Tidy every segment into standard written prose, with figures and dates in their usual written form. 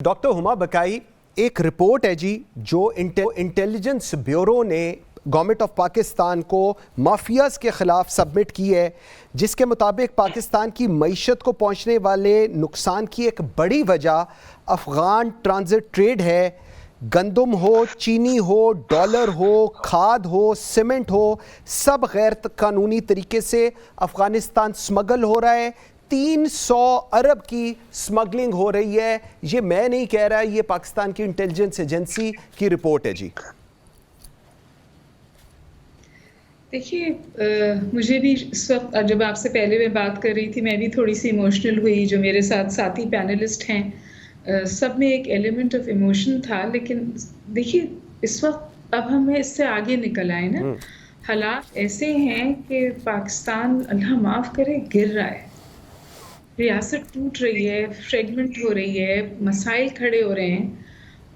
Doctor Huma बकाई, एक report है जी जो इंटेलिजेंस ब्यूरो ने गवर्नमेंट ऑफ पाकिस्तान को माफियाज़ के ख़िलाफ़ सबमिट की है, जिसके मुताबिक पाकिस्तान की मईशत को पहुंचने वाले नुकसान की एक बड़ी वजह अफ़गान ट्रांजिट ट्रेड है। गंदम हो, चीनी हो, डॉलर हो, खाद हो, सीमेंट हो, सब गैर कानूनी तरीके से अफ़गानिस्तान स्मगल हो रहा है। 300 अरब की स्मगलिंग हो रही है। ये मैं नहीं कह रहा, ये पाकिस्तान की इंटेलिजेंस एजेंसी की रिपोर्ट है जी। देखिए, मुझे भी इस वक्त जब आपसे पहले मैं बात कर रही थी, मैं भी थोड़ी सी इमोशनल हुई। जो मेरे साथ साथी पैनलिस्ट हैं, सब में एक एलिमेंट ऑफ इमोशन था। लेकिन देखिए, इस वक्त अब हमें इससे आगे निकल आए ना। हालात ऐसे हैं कि पाकिस्तान, अल्लाह माफ़ करे, गिर रहा है। रियासत टूट रही है, फ्रेगमेंट हो रही है, मसाइल खड़े हो रहे हैं।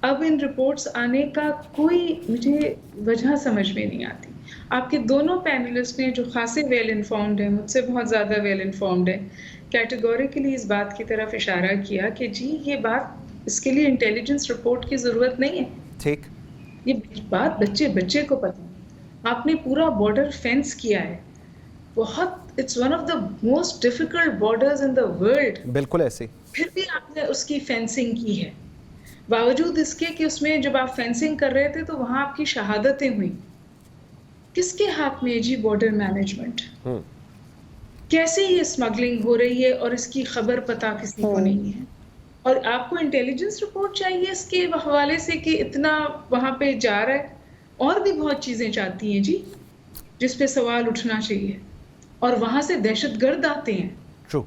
अब इन रिपोर्ट्स आने का कोई मुझे वजह समझ में नहीं आती। आपके दोनों पैनलिस्ट ने, जो खासे वेल इन्फॉर्म्ड हैं, मुझसे बहुत ज़्यादा वेल इन्फॉर्म्ड हैं, कैटेगोरिकली इस बात की तरफ इशारा किया कि जी ये बात, इसके लिए इंटेलिजेंस रिपोर्ट की ज़रूरत नहीं है। ठीक, ये बात बच्चे बच्चे को पता है। आपने पूरा बॉर्डर फेंस किया है, बहुत, it's one of the most difficult borders in the world. बिल्कुल ऐसे। फिर भी आपने उसकी फेंसिंग की है, बावजूद इसके कि उसमें जब आप फेंसिंग कर रहे थे तो वहां आपकी शहादतें हुई। किसके हाथ में है जी बॉर्डर मैनेजमेंट? कैसे ये स्मगलिंग हो रही है और इसकी खबर पता किसी को नहीं है? और आपको इंटेलिजेंस रिपोर्ट चाहिए इसके हवाले से कि इतना वहां पे जा रहा है? और भी बहुत चीजें चाहती हैं जी, जिस पे सवाल उठना चाहिए। और वहां से दहशतगर्द आते हैं। ट्रू।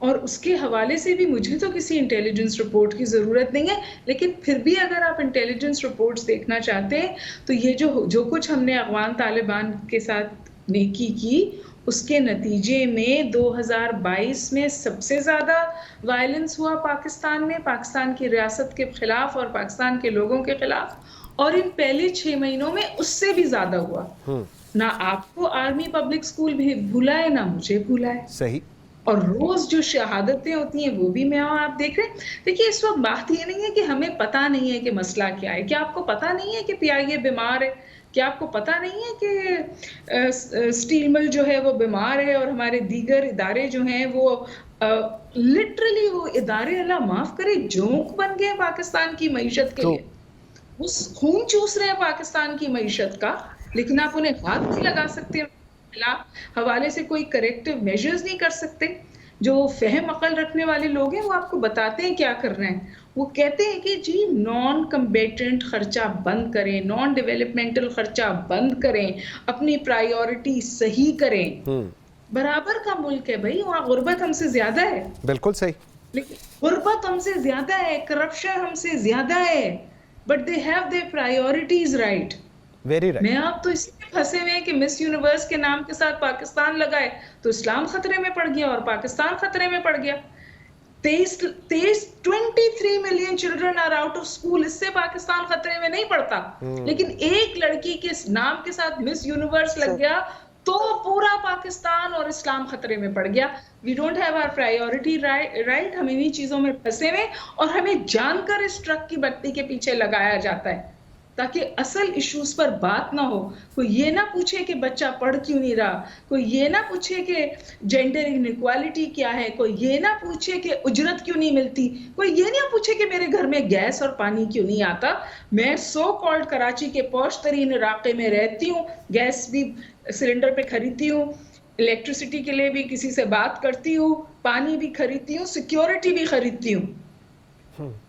और उसके हवाले से भी मुझे तो किसी इंटेलिजेंस रिपोर्ट की ज़रूरत नहीं है। लेकिन फिर भी अगर आप इंटेलिजेंस रिपोर्ट्स देखना चाहते हैं तो ये जो कुछ हमने अफ़गान तालिबान के साथ नेकी की, उसके नतीजे में 2022 में सबसे ज़्यादा वायलेंस हुआ पाकिस्तान में, पाकिस्तान की रियासत के ख़िलाफ़ और पाकिस्तान के लोगों के ख़िलाफ़। और इन पहले 6 महीनों में उससे भी ज़्यादा हुआ। ना आपको आर्मी पब्लिक स्कूल भी भूला है, ना मुझे भूला है। सही। और रोज जो शहादतें होती हैं वो भी मैं और आप देख रहे हैं। देखिए, इस वक्त बात ये नहीं है कि हमें पता नहीं है कि मसला क्या है। क्या आपको पता नहीं है कि पीआईए बीमार है? क्या आपको पता नहीं है कि स्टील मिल जो है वो बीमार है? और हमारे दीगर इदारे जो हैं वो लिटरली वो इदारे, अल्लाह माफ करे, जोंक बन गए पाकिस्तान की मईशत के लिए। वो खून चूस रहे हैं पाकिस्तान की मईशत का, लेकिन आप उन्हें हाथ नहीं लगा सकते, हवाले से कोई करेक्टिव मेजर्स नहीं कर सकते। जो फहम अकल रखने वाले लोग हैं वो आपको बताते हैं क्या करना है। वो कहते हैं कि जी नॉन कम्बेटेंट खर्चा बंद करें, नॉन डेवलपमेंटल खर्चा बंद करें, अपनी प्रायोरिटी सही करें। बराबर का मुल्क है भाई, वहाँ गुर्बत हमसे ज्यादा है। बिल्कुल सही। लेकिन गुर्बत हमसे ज्यादा है, करप्शन हमसे ज्यादा है, but they have their priorities right. Very right. मैं आप तो इसलिए फंसे हुए हैं कि मिस यूनिवर्स के नाम के साथ पाकिस्तान लगाए तो इस्लाम खतरे में पड़ गया और पाकिस्तान खतरे में पड़ गया। 23 million children are out of school, इससे पाकिस्तान खतरे में नहीं पड़ता। लेकिन एक लड़की के नाम के साथ मिस यूनिवर्स लग गया तो पूरा पाकिस्तान और इस्लाम खतरे में पड़ गया। We don't have our priority right. हम इन्हीं चीजों में फंसे हुए और हमें जानकर इस ट्रक की बत्ती के पीछे लगाया जाता है ताकि असल इश्यूज पर बात ना हो। कोई ये ना पूछे कि बच्चा पढ़ क्यों नहीं रहा, कोई ये ना पूछे कि जेंडर इनइक्वालिटी क्या है, कोई ये ना पूछे कि उजरत क्यों नहीं मिलती, कोई ये ना पूछे कि मेरे घर में गैस और पानी क्यों नहीं आता। मैं सो कॉल्ड कराची के पॉश तरीन इलाके में रहती हूँ, गैस भी सिलेंडर पे खरीदती हूँ, इलेक्ट्रिसिटी के लिए भी किसी से बात करती हूँ, पानी भी खरीदती हूँ, सिक्योरिटी भी खरीदती हूँ।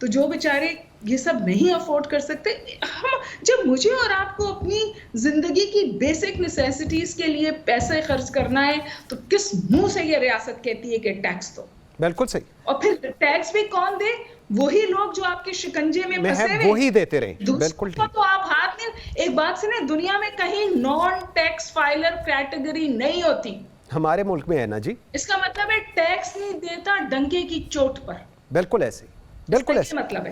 तो जो बेचारे ये सब नहीं अफोर्ड कर सकते, हम जब मुझे और आपको अपनी जिंदगी की बेसिक नेसेसिटीज के लिए पैसे खर्च करना है तो किस मुंह से ये रियासत कहती है कि टैक्स दो? बिल्कुल सही। और फिर टैक्स भी कौन दे? वही लोग जो आपके शिकंजे में फंसे हुए, वही देते रहे। बिल्कुल ठीक। तो आप हाथ नहीं। एक बात सुने, दुनिया में कहीं नॉन टैक्स फाइलर कैटेगरी नहीं होती, हमारे मुल्क में है ना जी। इसका मतलब है टैक्स नहीं देता डंके की चोट पर। बिल्कुल ऐसे, बिल्कुल ऐसे मतलब है।